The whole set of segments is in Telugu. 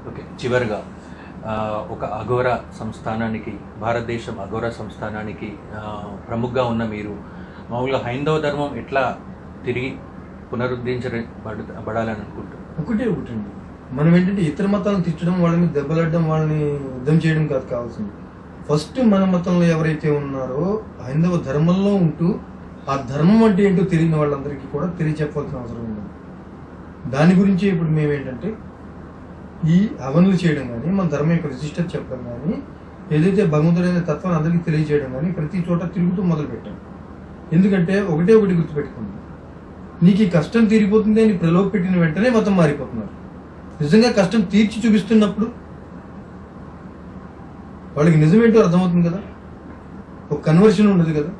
ఓకే, చివరిగా ఒక అఘోర సంస్థానానికి, భారతదేశం అఘోర సంస్థానానికి ప్రముఖంగా ఉన్న మీరు మామూలుగా హైందవ ధర్మం ఎట్లా తిరిగి పునరుద్ధరించబడాలని అనుకుంటున్నారు? ఒకటి మనం ఏంటంటే ఇతర మతాలను తిట్టడం, వాళ్ళని దెబ్బలాడడం, వాళ్ళని యుద్ధం చేయడం కాదు కావాల్సింది. ఫస్ట్ మన మతంలో ఎవరైతే ఉన్నారో హైందవ ధర్మంలో ఉంటూ ఆ ధర్మం అంటే ఏంటో తెలియని వాళ్ళందరికీ కూడా తెలియచెప్పాల్సిన అవసరం ఉంది. దాని గురించి ఇప్పుడు మేమేంటంటే ఈ హవనులు చేయడం కానీ, మన ధర్మం యొక్క విశిష్టత చెప్పడం కానీ, ఏదైతే భగవంతుడైన తత్వాన్ని అందరికీ తెలియజేయడం కానీ ప్రతి చోట తిరుగుతూ మొదలుపెట్టాం. ఎందుకంటే ఒకటి గుర్తుపెట్టుకుంది, నీకు ఈ కష్టం తీరిపోతుంది అని ప్రలోభ పెట్టిన వెంటనే మతం మారిపోతున్నారు. నిజంగా కష్టం తీర్చి చూపిస్తున్నప్పుడు వాళ్ళకి నిజమేంటో అర్థమవుతుంది కదా, ఒక కన్వర్షన్ ఉండదు కదా,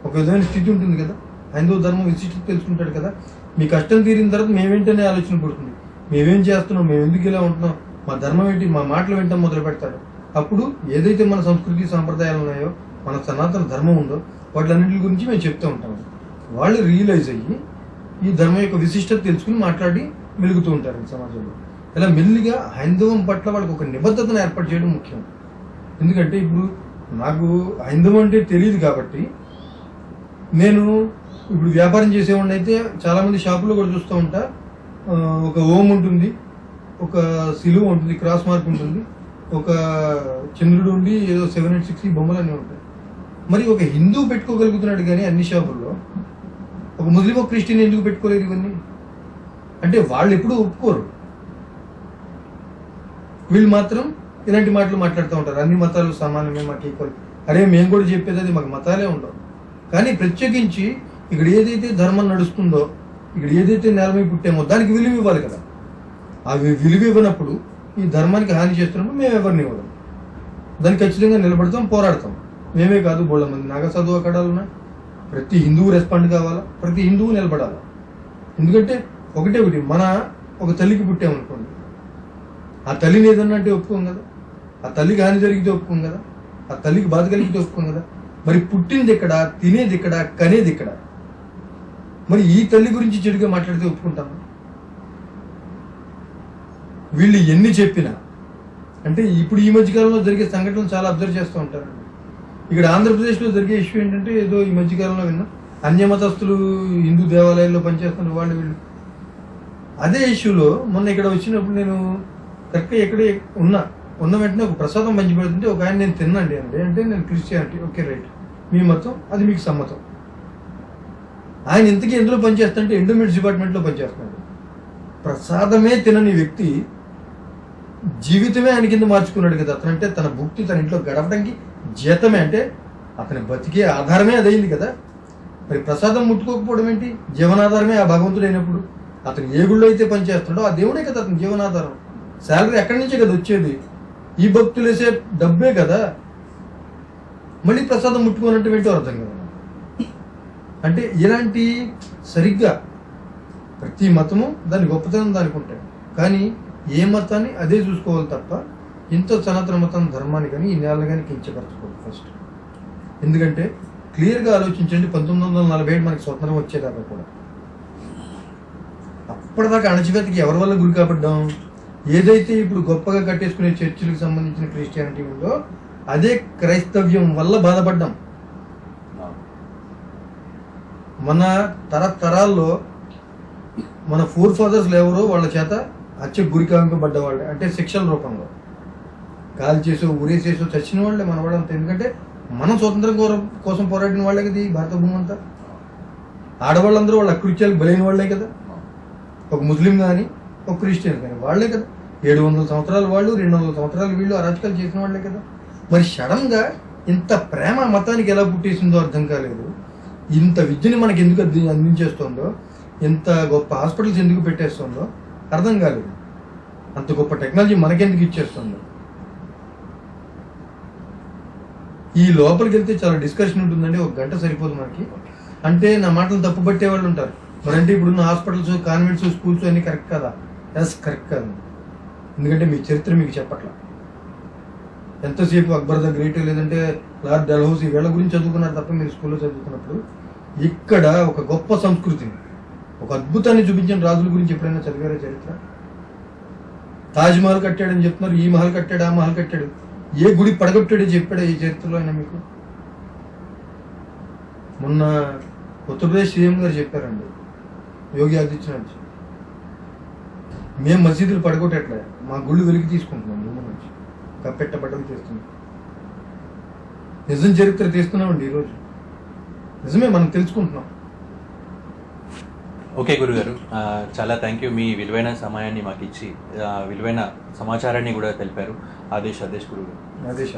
ఒక విధమైన స్థితి ఉంటుంది కదా, హైందవ ధర్మం విశిష్టత తెలుసుకుంటాడు కదా. మీ కష్టం తీరిన తర్వాత మేమేంటనే ఆలోచన పడుతుంది, మేమేం చేస్తున్నాం, మేము ఎందుకు ఇలా ఉంటున్నాం, మా ధర్మం ఏంటి, మా మాటలు వింటాం మొదలు పెడతాడు. అప్పుడు ఏదైతే మన సంస్కృతి సాంప్రదాయాలు ఉన్నాయో, మన సనాతన ధర్మం ఉందో వాటిలన్నింటి గురించి మేము చెప్తూ ఉంటాం. వాళ్ళు రియలైజ్ అయ్యి ఈ ధర్మం యొక్క విశిష్టత తెలుసుకుని మాట్లాడి మెలుగుతూ ఉంటారు సమాజంలో. ఇలా మెల్లిగా హైందవం పట్ల వాళ్ళకి ఒక నిబద్ధతను ఏర్పాటు చేయడం ముఖ్యం. ఎందుకంటే ఇప్పుడు నాకు హైందవం అంటే తెలియదు కాబట్టి, నేను ఇప్పుడు వ్యాపారం చేసేవాడిని అయితే చాలా మంది షాపులో కూడా చూస్తూ ఉంటా, ఒక ఓం ఉంటుంది, ఒక సిలువ ఉంటుంది, క్రాస్ మార్క్ ఉంటుంది, ఒక చంద్రుడు ఉండి ఏదో 786 బొమ్మలు అన్నీ ఉంటాయి. మరి ఒక హిందూ పెట్టుకోగలుగుతున్నాడు కానీ అన్ని షాపుల్లో, ఒక ముస్లిం, ఒక క్రిస్టియన్ ఎందుకు పెట్టుకోలేరు ఇవన్నీ? అంటే వాళ్ళు ఎప్పుడూ ఒప్పుకోరు, వీళ్ళు మాత్రం ఇలాంటి మాటలు మాట్లాడుతూ ఉంటారు. అన్ని మతాలు సమానమే, మాకు ఈక్వల్. అరే మేము కూడా చెప్పేది అది, మాకు మతాలే ఉండవు. కానీ ప్రత్యేకించి ఇక్కడ ఏదైతే ధర్మం నడుస్తుందో, ఇక్కడ ఏదైతే నేలమై పుట్టామో దానికి విలువ ఇవ్వాలి కదా. అవి విలువ ఇవ్వనప్పుడు ఈ ధర్మానికి హాని చేస్తున్నప్పుడు మేము ఎవరిని ఇవ్వడం, దానికి ఖచ్చితంగా నిలబడతాం, పోరాడతాం. మేమే కాదు, బోళ్ళ మంది నాగ చదువు అక్కడాలు ఉన్నాయి. ప్రతి హిందువు రెస్పాండ్ కావాలా, ప్రతి హిందువు నిలబడాలా. ఎందుకంటే ఒకటి మన ఒక తల్లికి పుట్టామనుకోండి, ఆ తల్లిని ఏదన్నా అంటే ఒప్పుకోం కదా, ఆ తల్లికి హాని జరిగితే ఒప్పుకోం కదా, ఆ తల్లికి బాధ కలిగితే ఒప్పుకోం కదా. మరి పుట్టింది ఎక్కడ, తినేది ఎక్కడ, కనేది ఎక్కడ? మరి ఈ తల్లి గురించి చెడుగా మాట్లాడితే ఒప్పుకుంటాము? వీళ్ళు ఎన్ని చెప్పినా, అంటే ఇప్పుడు ఈ మధ్యకాలంలో జరిగే సంఘటనలు చాలా అబ్జర్వ్ చేస్తూ ఉంటారు. ఇక్కడ ఆంధ్రప్రదేశ్లో జరిగే ఇష్యూ ఏంటంటే, ఏదో ఈ మధ్యకాలంలో విన్నా, అన్యమతస్తులు హిందూ దేవాలయాల్లో పనిచేస్తున్నారు వాళ్ళు వీళ్ళు. అదే ఇష్యూలో మొన్న ఇక్కడ వచ్చినప్పుడు నేను కరెక్ట్గా ఎక్కడే ఉన్న వెంటనే ఒక ప్రసాదం పంచిపెడుతుంటే ఒక ఆయన, నేను తిన్నాండి అంటే నేను క్రిస్టియానిటీ, ఓకే రైట్, మీ మతం అది మీకు సమ్మతం. ఆయన ఇంతకీ ఎందులో పనిచేస్తుంటే ఎండోమెంట్స్ డిపార్ట్మెంట్లో పనిచేస్తున్నాడు. ప్రసాదమే తినని వ్యక్తి జీవితమే ఆయన కింద మార్చుకున్నాడు కదా. అతనంటే తన భుక్తి తన ఇంట్లో గడపడానికి జీతమే, అంటే అతని బతికే ఆధారమే అదైంది కదా. మరి ప్రసాదం ముట్టుకోకపోవడం ఏంటి? జీవనాధారమే ఆ భగవంతుడు అయినప్పుడు అతను ఏ గుళ్ళో అయితే పనిచేస్తున్నాడో ఆ దేవుడే కదా అతని జీవనాధారం. శాలరీ ఎక్కడి నుంచే కదా వచ్చేది, ఈ భక్తులు వేసే డబ్బే కదా. మళ్ళీ ప్రసాదం ముట్టుకోనంటే ఏంటో అర్థం కదా. అంటే ఇలాంటి సరిగ్గా ప్రతి మతము దాని గొప్పతనం దానికి ఉంటాయి, కానీ ఏ మతాన్ని అదే చూసుకోవాలి తప్ప ఇంత సనాతన మతం ధర్మాన్ని కానీ ఈ నేలను కానీ కించపరచుకోవాలి ఫస్ట్. ఎందుకంటే క్లియర్గా ఆలోచించండి, 1947 మనకి స్వతంత్రం వచ్చేదాకా కూడా అప్పటిదాకా అణచివేతకి ఎవరి వల్ల గురి కాబడ్డాం? ఏదైతే ఇప్పుడు గొప్పగా కట్టేసుకునే చర్చిలకు సంబంధించిన క్రిస్టియానిటీ ఉందో అదే క్రైస్తవ్యం వల్ల బాధపడ్డాం. మన తరతరాల్లో మన ఫోర్ ఫాదర్స్లు ఎవరో వాళ్ళ చేత హత్యకు గురికాంపబడ్డ వాళ్ళే, అంటే శిక్షల రూపంలో కాల్ చేసో ఊరేసేసో చచ్చిన వాళ్ళే మన వాళ్ళంతా. ఎందుకంటే మనం స్వతంత్రం కోసం పోరాడిన వాళ్ళే కదా ఈ భారత భూమి అంతా. ఆడవాళ్ళందరూ వాళ్ళ అకృత్యాలకు బలైన వాళ్ళే కదా. ఒక ముస్లిం కానీ ఒక క్రిస్టియన్ కానీ వాళ్ళే కదా. 700 సంవత్సరాలు వాళ్ళు, 200 సంవత్సరాలు వీళ్ళు అరాచకాలు చేసిన వాళ్ళే కదా. మరి సడన్గా ఇంత ప్రేమ మతానికి ఎలా పుట్టేసిందో అర్థం కాలేదు. ఇంత విద్యని మనకి ఎందుకు అందించేస్తుందో, ఇంత గొప్ప హాస్పిటల్స్ ఎందుకు పెట్టేస్తుందో అర్థం కాలేదు. అంత గొప్ప టెక్నాలజీ మనకెందుకు ఇచ్చేస్తుందో. ఈ లోపలికి వెళ్తే చాలా డిస్కషన్ ఉంటుందండి, 1 గంట సరిపోదు మనకి. అంటే నా మాటలు తప్పు పట్టే వాళ్ళు ఉంటారు. మరంటే ఇప్పుడున్న హాస్పిటల్స్, కాన్వెంట్స్, స్కూల్స్ అన్నీ కరెక్ట్ కదా? ఎస్, కరెక్ట్ కాదు. ఎందుకంటే మీ చరిత్ర మీకు చెప్పట్లా. ఎంతసేపు అక్బర్ ద గ్రేట్ లేదంటే లార్డ్ డల్హౌసీ వీళ్ళ గురించి చదువుకున్నారు తప్ప మీరు స్కూల్లో చదువుకున్నప్పుడు ఇక్కడ ఒక గొప్ప సంస్కృతిని, ఒక అద్భుతాన్ని చూపించిన రాజుల గురించి ఎప్పుడైనా చదివారా చరిత్ర? తాజ్ మహల్ కట్టాడని చెప్తున్నారు, ఈ మహల్ కట్టాడు, ఆ మహల్ కట్టాడు. ఏ గుడి పడగొట్టాడో చెప్పాడు ఈ చరిత్రలో అయినా మీకు? మొన్న ఉత్తరప్రదేశ్ సీఎం గారు చెప్పారండి, యోగి ఆదిత్యనాథ్, మేము మసీదులు పడగొట్టట్లే, మా గుళ్ళు వెలికి తీసుకుంటున్నాం, ముందు నుంచి కప్పెట్టబడ్డలు తీస్తున్నాం. నిజం చరిత్ర తీస్తున్నామండి ఈరోజు. నిజమే, మనం తెలుసుకుంటున్నాం. ఓకే గురుగారు, చాలా థ్యాంక్ యూ. మీ విలువైన సమయాన్ని మాకు ఇచ్చి విలువైన సమాచారాన్ని కూడా తెలిపారు. ఆదేశ్ గురుగారు. ఆదేశ్.